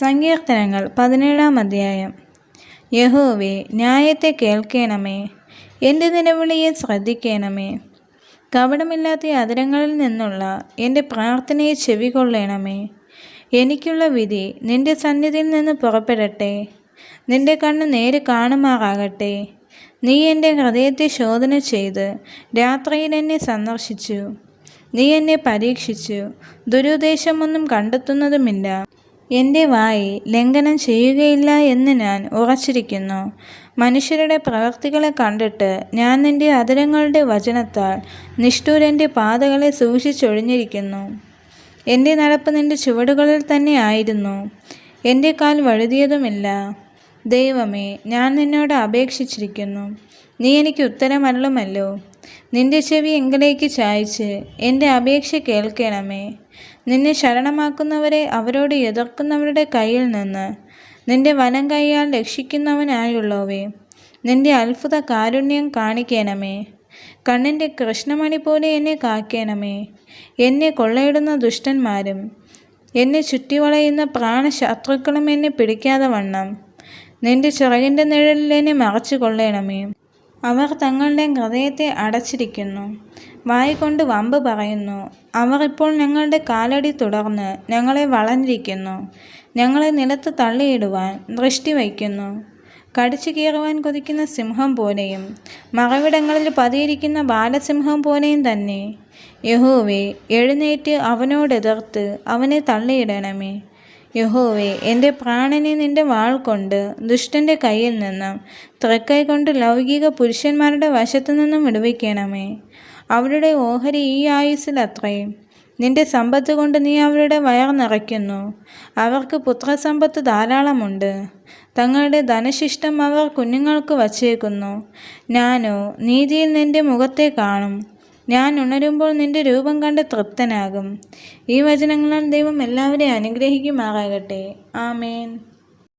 സങ്കീർത്തനങ്ങൾ 17-ാം അധ്യായം. യഹോവേ, ന്യായത്തെ കേൾക്കണമേ, എൻ്റെ നിലവിളിയെ ശ്രദ്ധിക്കണമേ. കപടമില്ലാത്ത അധരങ്ങളിൽ നിന്നുള്ള എൻ്റെ പ്രാർത്ഥനയെ ചെവികൊള്ളണമേ. എനിക്കുള്ള വിധി നിൻ്റെ സന്നിധിയിൽ നിന്ന് പുറപ്പെടട്ടെ. നിൻ്റെ കണ്ണ് നേര് കാണുമാറാകട്ടെ. നീ എൻ്റെ ഹൃദയത്തെ ശോധന ചെയ്ത് രാത്രിയിൽ എന്നെ സന്ദർശിച്ചു. നീ എന്നെ പരീക്ഷിച്ചു, ദുരുദ്ദേശമൊന്നും കണ്ടെത്തുന്നതുമില്ല. എൻ്റെ വായി ലംഘനം ചെയ്യുകയില്ല എന്ന് ഞാൻ ഉറച്ചിരിക്കുന്നു. മനുഷ്യരുടെ പ്രവൃത്തികളെ കണ്ടിട്ട് ഞാൻ നിൻ്റെ അധരങ്ങളുടെ വചനത്താൽ നിഷ്ഠൂരൻ്റെ പാതകളെ സൂക്ഷിച്ചൊഴിഞ്ഞിരിക്കുന്നു. എൻ്റെ നടപ്പ് നിൻ്റെ ചുവടുകളിൽ തന്നെ ആയിരുന്നു. എൻ്റെ കാൽ വഴുതിയതുമില്ല. ദൈവമേ, ഞാൻ നിന്നോട് അപേക്ഷിച്ചിരിക്കുന്നു. നീ എനിക്ക് ഉത്തരമരുളുമല്ലോ. നിൻ്റെ ചെവി എങ്കിലേക്ക് ചായ്ച്ച് എൻ്റെ അപേക്ഷ കേൾക്കണമേ. നിന്നെ ശരണമാക്കുന്നവരെ അവരോട് എതിർക്കുന്നവരുടെ കയ്യിൽ നിന്ന് നിൻ്റെ വലം കൈയാൽ രക്ഷിക്കുന്നവനായുള്ളവേ, നിൻ്റെ അത്ഭുത കാരുണ്യം കാണിക്കണമേ. കണ്ണിൻ്റെ കൃഷ്ണമണി പോലെ എന്നെ കാക്കണമേ. എന്നെ കൊള്ളയിടുന്ന ദുഷ്ടന്മാരും എന്നെ ചുറ്റിവളയുന്ന പ്രാണശത്രുക്കളും എന്നെ പിടിക്കാതെ വണ്ണം നിൻ്റെ ചിറകിൻ്റെ നിഴലിൽ എന്നെ മറച്ചു കൊള്ളണമേ. അവർ തങ്ങളുടെ ഹൃദയത്തെ അടച്ചിരിക്കുന്നു, വായ് കൊണ്ട് വമ്പ് പറയുന്നു. അവർ ഇപ്പോൾ ഞങ്ങളുടെ കാലടി തുടർന്ന് ഞങ്ങളെ വളഞ്ഞിരിക്കുന്നു. ഞങ്ങളെ നിലത്ത് തള്ളിയിടുവാൻ ദൃഷ്ടി വയ്ക്കുന്നു. കടിച്ചു കീറുവാൻ കൊതിക്കുന്ന സിംഹം പോലെയും മറവിടങ്ങളിൽ പതിയിരിക്കുന്ന ബാലസിംഹം പോലെയും തന്നെ. യഹോവേ, എഴുന്നേറ്റ് അവനോടെതിർത്ത് അവനെ തള്ളിയിടണമേ. യഹോവേ, എൻ്റെ പ്രാണനെ നിൻ്റെ വാൾ കൊണ്ട് ദുഷ്ടൻ്റെ കയ്യിൽ നിന്നും തൃക്കൈ കൊണ്ട് ലൗകിക പുരുഷന്മാരുടെ വശത്തു നിന്നും വിടുവിക്കണമേ. അവരുടെ ഓഹരി ഈ ആയുസ്സിലത്രയും. നിൻ്റെ സമ്പത്ത് കൊണ്ട് നീ അവരുടെ വയർ നിറയ്ക്കുന്നു. അവർക്ക് പുത്രസമ്പത്ത് ധാരാളമുണ്ട്. തങ്ങളുടെ ധനശിഷ്ടം അവർ കുഞ്ഞുങ്ങൾക്ക് വച്ചേക്കുന്നു. ഞാനോ നീതിയിൽ നിൻ്റെ മുഖത്തെ കാണും. ഞാൻ ഉണരുമ്പോൾ നിൻ്റെ രൂപം കണ്ട് തൃപ്തനാകും. ഈ വചനങ്ങളാൽ ദൈവം എല്ലാവരെയും അനുഗ്രഹിക്കുമാറാകട്ടെ. ആമേൻ.